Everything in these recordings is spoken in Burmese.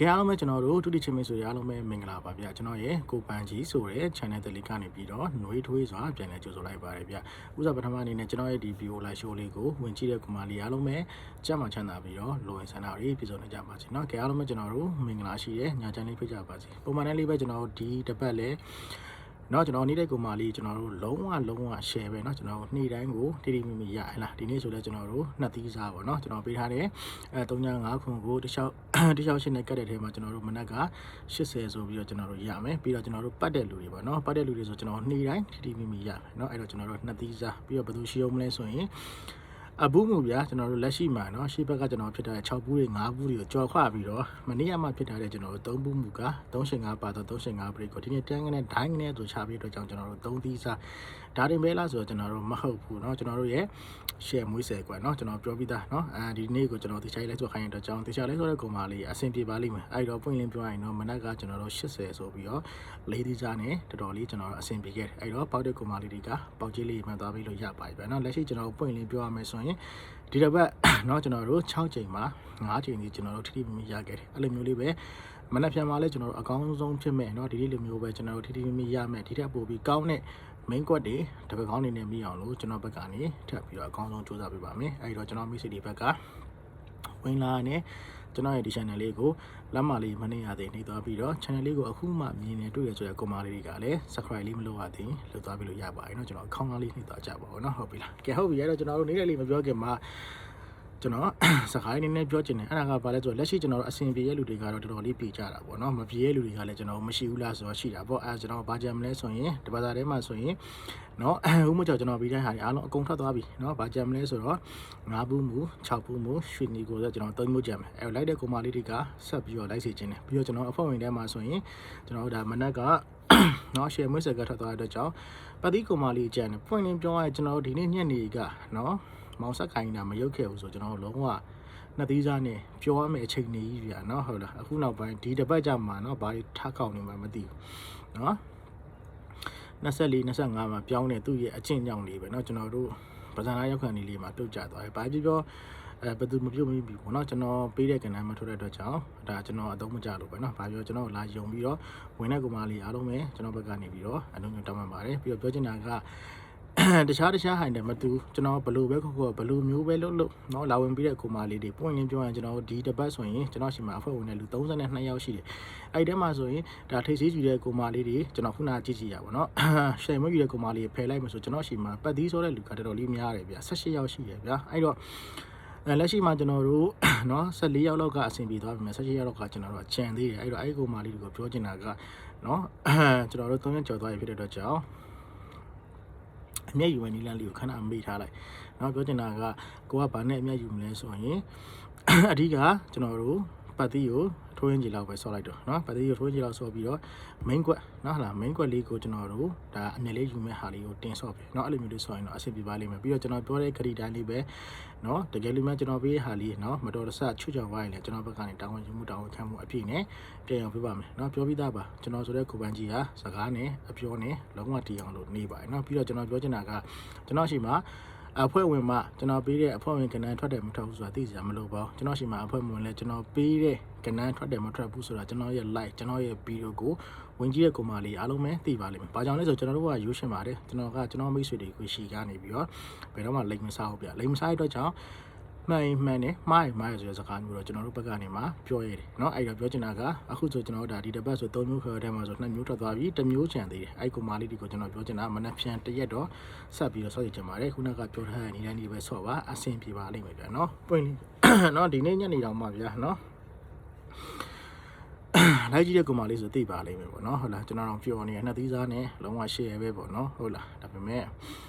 ကဲအားလုံးပဲကျွန်တော်တို့တူတီချင်းမင်းဆိုရအားလုံးပဲမင်္ဂလာပါဗျကျွန်တော်ရဲ့ကိုပန်ကြီးဆိုတဲ့ channel တလေးကနေပြီးတော့ຫນွေးထွေးစွာပြန်လည်ကြိုဆိုလိုက်ပါတယ်ဗျဥစားပထမအနေနဲ့ကျွန်တော်ရဲ့ဒီ video live show လေးကိုဝင်ကြည့်တဲ့ကူမလေးအားလုံးပဲကြက်မှချမ်းသာပြီးတော့လိုရင်ဆန္ဒတွေပြည့်စုံနေကြပါစေเนาะကဲအားလုံးပဲကျွန်တော်တို့မင်္ဂလာရှိတဲ့ညချမ်းလေးဖိတ်ကြပါစေပုံမှန်တန်းလေးပဲကျွန်တော်တို့ဒီတစ်ပတ်လဲနော်ကျွန်တော်နေတဲ့ကူမလေးကျွန်တော်တို့လုံးဝ share ပဲเนาะကျွန်တော်နေ့တိုင်းကိုတီတီမီမီရဟလားဒီနေ့ဆိုလဲကျွန်တော်တို့နှစ်သီးစားပေါ့เนาะကျွန်တော်ပေးထားတဲ့3.5ခုကိုတစ်လျှောက်ရှင်းနဲ့ကတ်တဲ့ထဲမှာကျွန်တော်တို့မနက်က80ဆိုပြီးတော့ကျွန်တော်တို့ရမယ်ပြီးတော့ကျွန်တော်တို့ပတ်တဲ့လူတွေပေါ့เนาะပတ်တဲ့လူတွေဆိုကျွန်တော်နေ့တိုင်းတီတီမီမီရမယ်เนาะအဲ့တော့ကျွန်တော်တို့နှစ်သီးစားပြီးတော့ဘယ်သူရှိအောင်မလဲဆိုရင်အဘူးမူဗျာကျွန်တော်တို့လက်ရှိမှာเนาะရှေ့ဘက်ကကျွန်တော်ဖြစ်ထားတဲ့6ဘူးတွေ5ဘူးတွေကိုကြော်ခွပြီးတော့မနေ့ကမှဖြစ်ထားတဲ့ကျွန်တော်တို့3ဘူးမူက385ပါတော့385ပရိကိုဒီနေ့တန်းကနေဒိုင်းကနေဆိုချပြီးတော့ကြောင့်ကျွန်တော်တို့3သီးစားဒါတင်ပဲလားဆိုတော့ကျွန်တော်တို့မဟုတ်ဘူးเนาะကျွန်တော်တို့ရဲ့ share မွေးဆယ်ကွာเนาะကျွန်တော်ပြောပြီးသားเนาะဒီနေ့ကိုကျွန်တော်တရားလိုက်ဆိုခိုင်းတဲ့ကြောင့်တရားလိုက်ဆိုတဲ့ကောင်မလေးအဆင်ပြေပါလိမ့်မယ်အဲ့တော့ပွင့်လင်းပြောရရင်เนาะမနက်ကကျွန်တော်တို့80ဆိုပြီးတော့လေးသီးစားနဲ့တော်တော်လေးကျွန်တော်တို့အဆင်ပြေခဲ့တယ်အဲ့တော့ပေါက်တဲ့ကောင်မလေးတွေကပေါက်ကြီးလေးမှန်သွားပြီးလို့ရပါပြီဗျာเนาะလက်ရှိကျွန်တော်တို့ပွင့်လင်းပြောရမယ်ဆိုရင်ဒီတစ်ပတ်เนาะကျွန်တော်တို့6ချိန်မှာ9ချိန်ကြီးကျွန်တော်တို့ထိထိမိမိရခဲ့တယ်အဲ့လိုမျိုးလေးပဲမနက်ဖြန်မှာလဲကျွန်တော်တို့အကောင်းဆုံးဖြစ်မဲ့เนาะဒီလိုမျိုးပဲကျွန်တော်တို့ထိထိမိမိရမယ်ဒီထက်ပိုပြီးကောင်းတဲ့ main ကွက်တွေတပကောင်းနေနေမိအောင်လို့ကျွန်တော်ဘက်ကနေထပ်ပြီးတော့အကောင်းဆုံးစူးစမ်းပေးပါမယ်အဲ့တော့ကျွန်တော်မိတ်ဆွေတွေဘက်ကဝင်လာနဲ့ကျွန်တော်ရဲ့ဒီ channel လေးကိုလက်မလေးမနေရသေးနေသွားပြီးတော့ channel လေးကိုအခုမှမြင်နေတွေ့ရဆိုရကောင်မလေးတွေကလည်း subscribe လေးမလုပ်ရသေးလုပ်သွားပြီးလို့ရပါတယ်เนาะကျွန်တော်အကောင့်လေးနှိပ်သွားကြပါဦးเนาะဟုတ်ပြီလားကဲဟုတ်ပြီအဲ့တော့ကျွန်တော်တို့နေ့လေးမပြောခင်မှာကျွန်တော်စကားနည်းနည်းပြောချင်တယ်အဲ့ဒါကဘာလဲဆိုတော့လက်ရှိကျွန်တော်တို့အဆင်ပြေရဲ့လူတွေကတော့တော်တော်လေးပြေကြတာပေါ့နော်မပြေရဲ့လူတွေကလည်းကျွန်တော်မရှိဘူးလားဆိုတော့ရှိတာပေါ့အဲ့ကျွန်တော်ဘာကြံမလဲဆိုရင်ဒီဘာသာထဲမှာဆိုရင်နော်ဥမကြောင့်ကျွန်တော်ပြီးတဲ့ဟာတွေအားလုံးအကုန်ထွက်သွားပြီနော်ဘာကြံမလဲဆိုတော့9ဘူးမူ6ဘူးမူရွှေနီကိုဆိုကျွန်တော်3မျိုးကြံမယ်အဲ့လိုက်တဲ့ကောင်မလေးတွေကဆက်ပြီးတော့လိုက်စီခြင်းတယ်ပြီးတော့ကျွန်တော်အဖွဲ့ဝင်ထဲမှာဆိုရင်ကျွန်တော်ဒါမနက်ကနော် share မွေးဆက်ကထွက်သွားတဲ့အတွက်ကြောင့်ပတ်တိကောင်မလေးကြံတယ်ဖွင့်လင်းပြောရရင်ကျွန်တော်တို့ဒီနေ့ညနေကနော်မောင်ဆက်ခိုင်းတာမရုပ်ခဲ့ဘူးဆိုကျွန်တော်တို့လုံးဝနှစ်သီးစားနဲ့ပြောရမယ့်အချိန်နေကြီးပြเนาะဟုတ်လားအခုနောက်ပိုင်းဒီတစ်ပတ်ကြာမှာเนาะဘာတွေထားကောက်နေမှမသိဘူးเนาะ24 25မှာပြောင်းနေသူ့ရဲ့အကျင့်ကြောင့်လေးပဲเนาะကျွန်တော်တို့ပဇာနာရောက်ခံနေလေးမှာတုတ်ကြသွားတယ်ဘာဖြစ်ပြောဘယ်သူမပြုတ်မပြီးပေါ့เนาะကျွန်တော်ပေးတဲ့ကဏ္ဍမှာထွက်တဲ့အတွက်ကြောင့်ဒါကျွန်တော်အသုံးမကျလို့ပဲเนาะဘာပြောကျွန်တော်လာယုံပြီးတော့ဝင်တဲ့ကောင်မလေးအားလုံးပဲကျွန်တော်ဘက်ကနေပြီးတော့အလုံးစုံတောင်းပန်ပါတယ်ပြီးတော့ပြောချင်တာကတခြားဟိုင်တယ်မတူကျွန်တော်ဘယ်လိုပဲခုဘယ်လိုမျိုးပဲလုပ်เนาะလာဝင်ပြီးတဲ့ကိုမလေးတွေပွင့်လင်းပြောရင်ကျွန်တော်ဒီတစ်ပတ်ဆိုရင်ကျွန်တော်ရှိမှာအဖွဲ့ဝင်တဲ့လူ32ယောက်ရှိတယ်အဲ့ဒီထဲမှာဆိုရင်ဒါထိတ်ဆေးကြည့်တဲ့ကိုမလေးတွေကျွန်တော်ခုနကြည့်ကြည့်ရပါเนาะရှယ်မွေးကြည့်တဲ့ကိုမလေးဖယ်လိုက်မှဆိုကျွန်တော်ရှိမှာပတ်သီးဆိုတဲ့လူကတော်တော်လေးများတယ်ဗျ18ယောက်ရှိတယ်ဗျအဲ့တော့လက်ရှိမှာကျွန်တော်တို့เนาะ14ယောက်လောက်ကအဆင်ပြေသွားပြီမယ်18ယောက်လောက်ကကျွန်တော်တို့ချန်သေးတယ်အဲ့တော့အဲ့ဒီကိုမလေးတွေကိုပြောချင်တာကเนาะကျွန်တော်တို့3ရက်ကျော်သွားပြီဖြစ်တဲ့အတွက်ကြောင့်အမျက်ယူဝင်နီလန်လေးကိုခဏမေ့ထားလိုက်။နောက်ပြောချင်တာကကိုကဘာနဲ့အမျက်ယူမလဲဆိုရင်အဓိကကျွန်တော်တို့ပတ်သီးကိုထိုးရင်းကြီးလောက်ပဲဆော့လိုက်တော့เนาะပတ်သီးကိုထိုးရင်းကြီးလောက်ဆော့ပြီးတော့ main ကွက်เนาะဟလာ main ကွက်လေးကိုကျွန်တော်တို့ဒါအမျက်လေးယူမဲ့ဟာလေးကိုတင်ဆော့ပြီเนาะအဲ့လိုမျိုးလေးဆော့ရင်တော့အဆင်ပြေပါလိမ့်မယ်ပြီးတော့ကျွန်တော်ပြောတဲ့ခရီးတိုင်းလေးပဲเนาะတကယ်လို့မှကျွန်တော်ပေးဟာလေးเนาะမတော်တဆချွတ်ချော်သွားရင်လည်းကျွန်တော်ဘက်ကနေတောင်းဝန်ယူမှုတောင်းဝန်ခံမှုအပြည့်နဲ့ပြန်အောင်ပြပါမယ်เนาะပြောပြီးသားပါကျွန်တော်ဆိုတဲ့ကိုပန်ကြီးဟာစကားနဲ့အပြောနဲ့လုံးဝတည်အောင်လို့နေပါတယ်เนาะပြီးတော့ကျွန်တော်ပြောချင်တာကကျွန်တော်ရှိမှာအဖွဲ့ဝင်မှာကျွန်တော်ပေးတဲ့အဖွဲ့ဝင်ကဏ္ဍထွက်တယ်မထွက်ဘူးဆိုတာသိစရာမလိုပါဘူးကျွန်တော်ရှိမှာအဖွဲ့ဝင်လဲကျွန်တော်ပေးတဲ့ကဏ္ဍထွက်တယ်မထွက်ဘူးဆိုတာကျွန်တော်ရဲ့ like ကျွန်တော်ရဲ့ video ကိုဝင်ကြည့်တဲ့ကောင်မလေးအားလုံးပဲသိပါလိမ့်မယ်။ဘာကြောင့်လဲဆိုကျွန်တော်တို့ကရိုးရှင်းပါတယ်ကျွန်တော်မိတ်ဆွေတွေကိုရှီကနေပြီးတော့ဘယ်တော့မှလိမ်မစားဘူးဗျ။လိမ်မစားတဲ့အတွက်ကြောင့်မှန်တယ်မှားဆိုတဲ့စကားမျိုးတော့ကျွန်တော်တို့ဘက်ကနေမှပြောရတယ်เนาะအဲ့တော့ပြောချင်တာကအခုဆိုကျွန်တော်တို့ဒါဒီတစ်ပတ်ဆို3မျိုးခေါ်တဲ့မှာဆို2မျိုးထွက်သွားပြီ1မျိုးချန်သေးတယ်အဲ့ကောင်မလေးတွေကိုကျွန်တော်ပြောချင်တာမနက်ဖြန်တစ်ရက်တော့ဆက်ပြီးတော့ဆော့ရချင်ပါတယ်ခုနကပြောထားတဲ့နေတိုင်းလေးပဲဆော့ပါအဆင်ပြေပါလိမ့်မယ်ဗျာเนาะပွင့်เนาะဒီနေ့ညနေတောင်မှဗျာเนาะလိုက်ကြည့်တဲ့ကောင်မလေးဆိုသိပါလိမ့်မယ်ပေါ့เนาะဟုတ်လားကျွန်တော်တို့ပြောနေရနှစ်သီးစားနဲ့လုံးဝ share ပဲပေါ့เนาะဟုတ်လားဒါပေမဲ့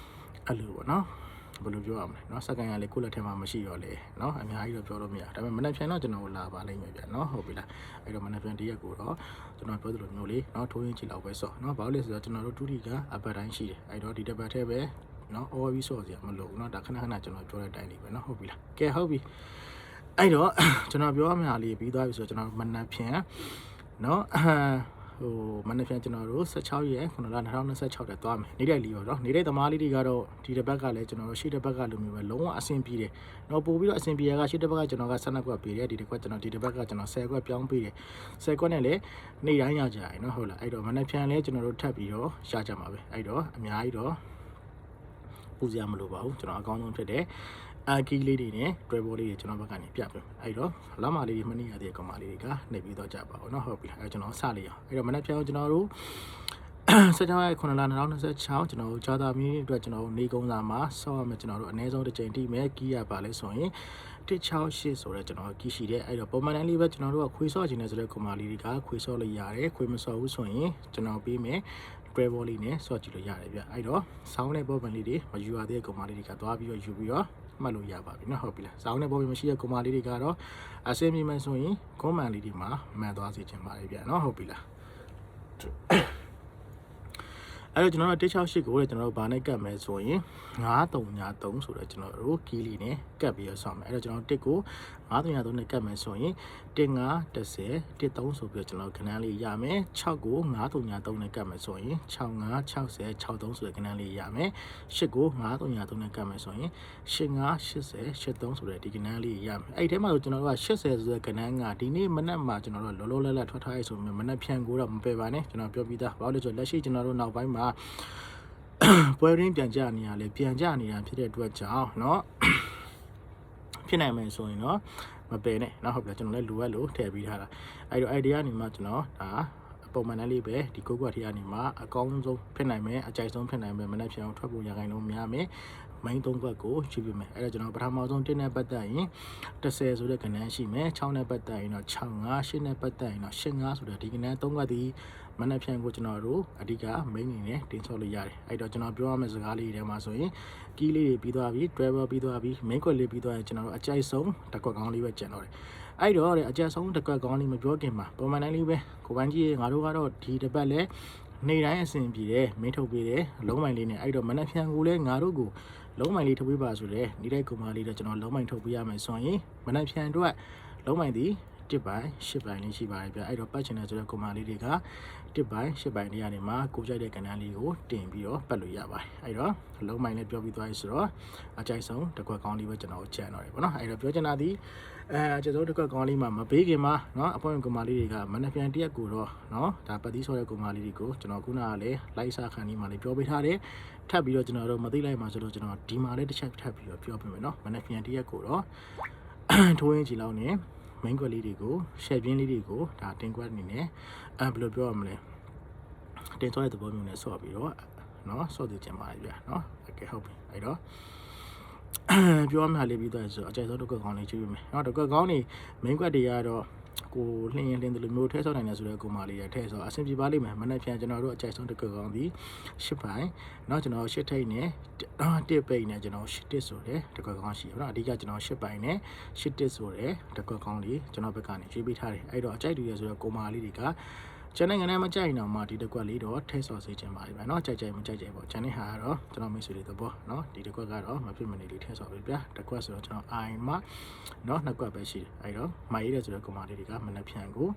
အဲ့လိုပေါ့เนาะဘယ်လိုပြောရမလဲเนาะစက္ကန့်ကလေးကိုယ့်လက်ထဲမှာမရှိတော့လေเนาะအများကြီးတော့ပြောလို့မရဒါပေမဲ့မနက်ဖြန်တော့ကျွန်တော်လာပါလိမ့်မယ်ဗျာเนาะဟုတ်ပြီလားအဲ့တော့မနက်ဖြန်တရက်ကိုတော့ကျွန်တော်ပြောသလိုမျိုးလေးเนาะထိုးရင်းချီလောက်ပဲဆော့เนาะဘာလို့လဲဆိုတော့ကျွန်တော်တို့ဒုတိယကအပတ်တိုင်းရှိတယ်အဲ့တော့ဒီတစ်ပတ်ထဲပဲเนาะ overview ဆော့စရာမလိုဘူးเนาะဒါခဏကျွန်တော်ပြောတဲ့အတိုင်းလေးပဲเนาะဟုတ်ပြီလားကဲဟုတ်ပြီအဲ့တော့ကျွန်တော်ပြောရမယ့်ဟာလေးပြီးသွားပြီဆိုတော့ကျွန်တော်မနက်ဖြန်เนาะ မနက်ဖြန်ကျွန်တော်တို့16ရက်9လ2026တဲ့သွားမယ်နေတဲ့လီရောเนาะနေတဲ့သမားလေးတွေကတော့ဒီတစ်ပတ်ကလည်းကျွန်တော်တို့ရှေ့တစ်ပတ်ကလိုမျိုးပဲလုံးဝအဆင်ပြေတယ်เนาะပို့ပြီးတော့အဆင်ပြေရကရှေ့တစ်ပတ်ကကျွန်တော်က12ခွက်ပေးတယ်ဒီတစ်ခွက်ကျွန်တော်ဒီတစ်ပတ်ကကျွန်တော်10ခွက်ပြောင်းပေးတယ်10ခွက်နဲ့လည်းနေ့တိုင်းရကြရเนาะဟုတ်လားအဲ့တော့မနက်ဖြန်လည်းကျွန်တော်တို့ထပ်ပြီးတော့ရကြမှာပဲအဲ့တော့အများကြီးတော့ပူစရာမလိုပါဘူးကျွန်တော်အကောင်းဆုံးဖြစ်တယ်အာကီလေးတွေနဲ့တွဲဘောလေးတွေကျွန်တော်ဘက်ကနေပြပေးအဲ့တော့လမ်းမလေးတွေမနှိရတဲ့ကောင်မလေးတွေကနှိပ်ပြီးတော့ကြပါဦးเนาะဟုတ်ပြီအဲ့ကျွန်တော်စလေးရအဲ့တော့မနေ့ဖြောင်းကျွန်တော်တို့16ရက်9လ2026ကျွန်တော်တို့ဂျာတာမီအတွက်ကျွန်တော်တို့နေကုန်းစာမှာဆောက်ရမယ်ကျွန်တော်တို့အနည်းဆုံးတစ်ချိန်တိမယ်ကီးရပါလဲဆိုရင်168ဆိုတော့ကျွန်တော်ကီးရှိတယ်အဲ့တော့ပုံမှန်တိုင်းလေးပဲကျွန်တော်တို့ကခွေးဆော့ခြင်းနဲ့ဆိုတဲ့ကောင်မလေးတွေကခွေးဆော့လို့ရတယ်ခွေးမဆော့ဘူးဆိုရင်ကျွန်တော်ပေးမယ်တွဲဘောလေးနဲ့ဆော့ကြည့်လို့ရတယ်ဗျအဲ့တော့စောင်းတဲ့ပုံမှန်လေးတွေမယူရသေးတဲ့ကောင်မလေးတွေကသွားပြီးတော့ယူပြီးတော့မှတ်လို့ရပါပြီเนาะဟုတ်ပြီလားစောင်းတဲ့ပုံမှန်မရှိတဲ့ကောင်မလေးတွေကတော့အစင်းမြင်မှဆိုရင်ကွန်မန်လေးတွေမှာမှန်သွားစေချင်ပါတယ်ဗျเนาะဟုတ်ပြီလားအဲ့တော့ကျွန်တော်တို့168ကိုလည်းကျွန်တော်တို့ဗာနဲ့ကတ်မယ်ဆိုရင်9393ဆိုတော့ကျွန်တော်တို့ကီးလီနဲ့ကတ်ပြီးတော့ဆောင်းမယ်အဲ့တော့ကျွန်တော်1ကို9393နဲ့ကတ်မယ်ဆိုရင်1510 13ဆိုပြီးတော့ကျွန်တော်ခဏလေးရမယ်6ကို9393နဲ့ကတ်မယ်ဆိုရင်6560 63ဆိုတဲ့ခဏလေးရမယ်8ကို9393နဲ့ကတ်မယ်ဆိုရင်8580 83ဆိုတဲ့ဒီခဏလေးရမယ်အဲ့ဒီထဲမှာကျွန်တော်တို့က80ဆိုတဲ့ခဏကဒီနေ့မနက်မှာကျွန်တော်တို့လောလောလတ်လတ်ထွက်ထားရဆိုရင်မနက်ဖြန်ကိုတော့မပယ်ပါနဲ့ကျွန်တော်ပြောပြီးသားဘာလို့လဲဆိုတော့လက်ရှိကျွန်တော်တို့နောက်ပိုင်းမှာပွဲရင်းပြန်ကြနေရလဲပြန်ကြနေတာဖြစ်တဲ့အတွက်ကြောင့်เนาะဖြစ်နိုင်မယ်ဆိုရင်เนาะမပယ်နဲ့เนาะဟုတ်ပြီကျွန်တော်လည်းလိုအပ်လို့ထည့်ပေးထားတာအဲ့တော့ idea ကနေမှကျွန်တော်ဒါပုံမှန်လေးပဲဒီကိုကွက်ထီကနေမှအကောင်းဆုံးဖြစ်နိုင်မယ်အကြိုက်ဆုံးဖြစ်နိုင်မယ်မနေ့ဖြန်ထွက်ဖို့ရခိုင်လုံးများမယ်မိုင်း3ခွက်ကိုချပြမယ်အဲ့တော့ကျွန်တော်ပထမဆုံး1နဲ့ပတ်သက်ရင်10ဆိုတဲ့ကဏ္ဍရှိမယ်6နဲ့ပတ်သက်ရင်တော့65 8နဲ့ပတ်သက်ရင်တော့85ဆိုတဲ့ဒီကဏ္ဍ3ခွက်ဒီမနက်ဖြန်ကိုကျွန်တော်တို့အဓိက main အနေနဲ့တင်ဆော့လို့ရတယ်အဲ့တော့ကျွန်တော်ပြောရမယ့်စကားလေးတွေထဲမှာဆိုရင်ကီးလေးတွေပြီးသွားပြီ travel ပြီးသွားပြီ main ခွက်လေးပြီးသွားရင်ကျွန်တော်တို့အကြိုက်ဆုံးတစ်ခွက်ကောင်းလေးပဲကျန်တော့တယ်အဲ့တော့အကြက်ဆုံးတစ်ခွက်ကောင်းလေးမပြောခင်မှာပုံမှန်တိုင်းလေးပဲကိုပန်းကြီးငါတို့ကတော့ဒီတစ်ပတ်လဲနေ့တိုင်းအဆင်ပြေတယ်မင်းထုတ်ပေးတယ်လုံးမိုင်လေးနဲ့အဲ့တော့မနက်ဖြန်ကိုလဲငါတို့ကိုလုံးမိုင်လေးထုတ်ပေးပါဆိုတဲ့နေတဲ့ကုမာလေးတော့ကျွန်တော်လုံးမိုင်ထုတ်ပေးရမယ်ဆိုရင်မနက်ဖြန်အတွက်လုံးမိုင်ဒီ1ပိုင်း8ပိုင်းလေးရှိပါတယ်ဗျအဲ့တော့ပတ်ချင်တဲ့ဆိုတဲ့ကုမာလေးတွေက1ပိုင်း8ပိုင်းလေးကနေမှကိုကြိုက်တဲ့ကဏ္ဍလေးကိုတင်ပြီးတော့ပတ်လို့ရပါတယ်အဲ့တော့လုံးမိုင်လေးပြောပြီးသွားပြီဆိုတော့အကြိုက်ဆုံးတစ်ခွက်ကောင်းလေးပဲကျွန်တော်ချန်တော့တယ်ပေါ့နော်အဲ့တော့ပြောချင်တာဒီကျွန်တော်တို့တစ်ခွက်ကောင်းလေးမှာမပေးခင်မှာเนาะအpointကုမာလေးတွေကမနက်ဖြန်တရက်ကိုတော့เนาะဒါပတ်သီးဆော်တဲ့ကုမာလေးတွေကိုကျွန်တော်ခုနကလည်းလိုက်စားခံဒီမှာလေးပြောပေးထားတယ်ထပ်ပြီးတော့ကျွန်တော်တို့မသိလိုက်မှာဆိုတော့ကျွန်တော်ဒီမှာလေးတစ်ချက်ထပ်ပြီးတော့ပြောပြမယ်เนาะမနက်ဖြန်တရက်ကိုတော့ထိုးရင်းချီလောက်နဲ့ main ခွက်လေးတွေကို share ပြင်းလေးတွေကိုဒါတင်ခွက်အနေနဲ့ဘယ်လိုပြောရမလဲတင်ဆော့တဲ့သဘောမျိုးနဲ့ဆော့ပြီးတော့เนาะဆော့သိချင်ပါတယ်ဗျာเนาะโอเคဟုတ်ပြီအဲ့တော့ပြောမှလေးပြီးသွားဆိုအကြိုက်ဆုံးတစ်ခွက်ကောင်းလေးကျွေးမယ်เนาะတစ်ခွက်ကောင်းနေ main ခွက်တွေကတော့ကိုလှင်းရင်လှင်းတယ်လို့မျိုးထဲဆော့နိုင်တယ်ဆိုတော့ကိုမာလေးရထဲဆော့အဆင်ပြေပါလိမ့်မယ်မနေ့ပြန်ကျွန်တော်တို့အကြိုက်ဆုံးတစ်ခွက်ကောင်းဒီ10ပိုင်းเนาะကျွန်တော်10ထိတ်နဲ့1ပိတ်နဲ့ကျွန်တော်10ဆိုတဲ့တစ်ခွက်ကောင်းရှိရပါတော့အဓိကကျွန်တော်10ပိုင်းနဲ့10ဆိုတဲ့တစ်ခွက်ကောင်းလေးကျွန်တော်ဘက်ကနေရွေးပေးထားတယ်အဲ့တော့အကြိုက်တူရဆိုတော့ကိုမာလေးတွေကကျန်တဲ့ငန်းမကြိုက်တော့မှဒီတစ်ခွက်လေးတော့ထဲဆော့စေချင်ပါတယ်ဗျာเนาะကြိုက်ကြိုက်မကြိုက်ကြိုက်ပေါ့ကျန်တဲ့ဟာကတော့ကျွန်တော်မိတ်ဆွေတွေသဘောเนาะဒီတစ်ခွက်ကတော့မဖြစ်မနေလေးထဲဆော့ပေးဗျာတစ်ခွက်ဆိုတော့ကျွန်တော်အိုင်မှเนาะနှစ်ခွက်ပဲရှိတယ်အဲ့တော့မိုင်းရတဲ့ဆိုတော့ကိုမာလေးတွေကမနှက်ဖြန်ကို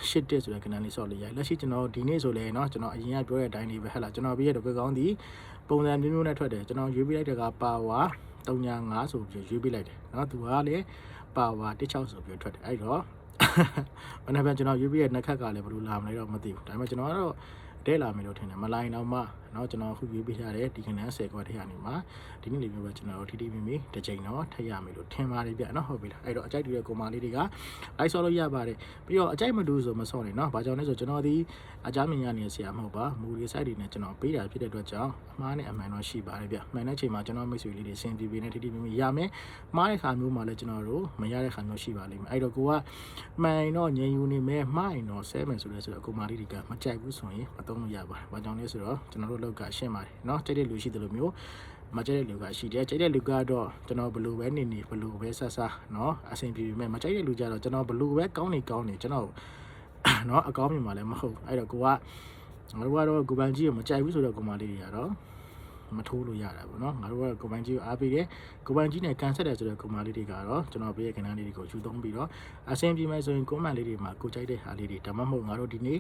10ဆိုတဲ့ကဏ္ဍလေးဆော့လေးရလက်ရှိကျွန်တော်ဒီနေ့ဆိုလဲเนาะကျွန်တော်အရင်ကပြောတဲ့အတိုင်းလေးပဲဟဲ့လားကျွန်တော်ပြည့်ရတဲ့ခွက်ကောင်းဒီပုံစံမျိုးမျိုးနဲ့ထွက်တယ်ကျွန်တော်ရွေးပေးလိုက်တဲ့ကပါဝါ3.5ဆိုပြီးရွေးပေးလိုက်တယ်เนาะသူကလည်းပါဝါ1.6ဆိုပြီးထွက်တယ်အဲ့တော့မနေ့ကကျွန်တော်ရွေးပြီးတဲ့နှစ်ခက်ကလည်းဘယ်လိုလာမလဲတော့မသိဘူးဒါပေမဲ့ကျွန်တော်ကတော့တဲလာမယ်လို့ထင်တယ်မလိုင်းတော့မှเนาะကျွန်တော်ခုရွေးပေးထားတဲ့ဒီကနန်း10ခွက်ထဲကနေမှဒီနေ့လေးမျိုးပဲကျွန်တော်ထိထိမိမိတစ်ချိန်တော့ထည့်ရမယ်လို့ထင်ပါတယ်ဗျเนาะဟုတ်ပြီလားအဲ့တော့အကြိုက်တူတဲ့ကိုမာလေးတွေကလိုက်ဆော့လို့ရပါတယ်ပြီးတော့အကြိုက်မတူဆိုမဆော့နဲ့เนาะဘာကြောင့်လဲဆိုကျွန်တော်ဒီအကြမ်းမြင်ရနေတဲ့ဆရာမဟုတ်ပါမူရီ site တွေနဲ့ကျွန်တော်ပေးတာဖြစ်တဲ့အတွက်ကြောင့်အမှားနဲ့အမှန်တော့ရှိပါတယ်ဗျမှန်တဲ့ချိန်မှာကျွန်တော်မိတ်ဆွေလေးတွေစင်ပြေပြေနဲ့ထိထိမိမိရမယ်မှားတဲ့ခါမျိုးမှာလည်းကျွန်တော်တို့မရတဲ့ခါမျိုးရှိပါလိမ့်မယ်အဲ့တော့ကိုကမှန်တော့ငြိမ်ယူနေမယ်မှားရင်တော့ဆဲမယ်ဆိုလဲဆိုတော့ကိုမာလေးတွေကမကြိုက်ဘူးဆိုရင်မသုံးလို့ရပါတယ်ဘာကြောင့်လဲဆိုတော့ကျွန်တော်တို့လောက်ကရှင်းပါတယ်เนาะကြိုက်တဲ့လူရှိတယ်လို့မျိုးမကြိုက်တဲ့လူကရှိတယ်ကြိုက်တဲ့လူကတော့ကျွန်တော်ဘလူပဲနေနေဘလူပဲဆဆเนาะအဆင်ပြေပြီမဲ့မကြိုက်တဲ့လူကြတော့ကျွန်တော်ဘလူပဲကောင်းနေကျွန်တော်เนาะအကောင်းမြင်မှလည်းမဟုတ်အဲ့တော့ကိုကငါတို့ကတော့ကိုပန်ကြီးကိုမကြိုက်ဘူးဆိုတော့ကိုမလေးတွေကတော့ မထိုးလို့ရတာပေါ့နော်ငါတို့ကကိုပိုင်ကြီးကိုအားပေးတယ်ကိုပိုင်ကြီးနဲ့ကန်ဆက်တယ်ဆိုတော့ကွန်မာလေးတွေကတော့ကျွန်တော်ပေးရကဏ္ဍလေးတွေကိုယူသုံးပြီးတော့အဆင်ပြေမယ်ဆိုရင်ကွန်မန့်လေးတွေမှာကိုကြိုက်တဲ့ဟာလေးတွေဒါမှမဟုတ်ငါတို့ဒီနေ့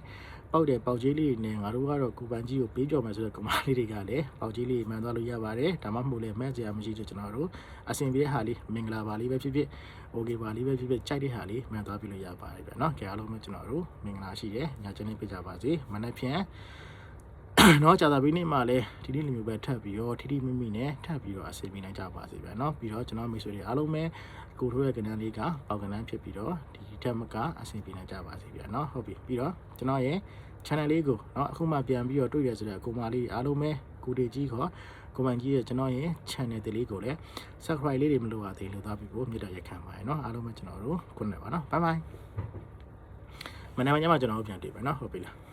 ပေါက်တယ်ပေါက်ကြီးလေးတွေနဲ့ငါတို့ကတော့ကိုပိုင်ကြီးကိုပေးကြော်မယ်ဆိုတော့ကွန်မာလေးတွေကလည်းပေါက်ကြီးလေးမှန်သွားလို့ရပါတယ်ဒါမှမဟုတ်လည်းမဲ့စရာမရှိချင်ကျွန်တော်တို့အဆင်ပြေတဲ့ဟာလေးမင်္ဂလာပါလေးပဲဖြစ်ဖြစ်โอเคပါလေးပဲဖြစ်ဖြစ်ကြိုက်တဲ့ဟာလေးမှန်သွားပြီလို့ရပါတယ်ဗျာနော်ကြအားလုံးပဲကျွန်တော်တို့မင်္ဂလာရှိတယ်ညချမ်းလေးပြကြပါစေမနေ့ဖြန်နော်ကြာတာပြီးနေ့မှလည်းဒီနေ့လိုမျိုးပဲထပ်ပြီးတော့ထိထိမိမိနဲ့ထပ်ပြီးတော့အစီအမံနိုင်ကြပါစေဗျာနော်ပြီးတော့ကျွန်တော်မိတ်ဆွေတွေအားလုံးပဲကိုထိုးရဲ့ကဏ္ဍလေးကပေါက်ကဏ္ဍဖြစ်ပြီးတော့ဒီထက်မကအစီအမံနိုင်ကြပါစေဗျာနော်ဟုတ်ပြီပြီးတော့ကျွန်တော်ရဲ့ channel လေးကိုနော်အခုမှပြန်ပြီးတော့တွေ့ရဆိုတော့ကိုမလေးအားလုံးပဲကိုတေကြီးခေါ်ကိုမန်ကြီးရဲ့ကျွန်တော်ရဲ့ channel လေးကိုလည်း subscribe လေးတွေမလုပ်ရသေးလို့သွားပြီးဖို့မြတ်တာရက်ခံပါတယ်နော်အားလုံးပဲကျွန်တော်တို့ခုနကပါနော် bye bye မနေ့ကညမှာကျွန်တော်တို့ပြန်တွေ့မယ်နော်ဟုတ်ပြီလား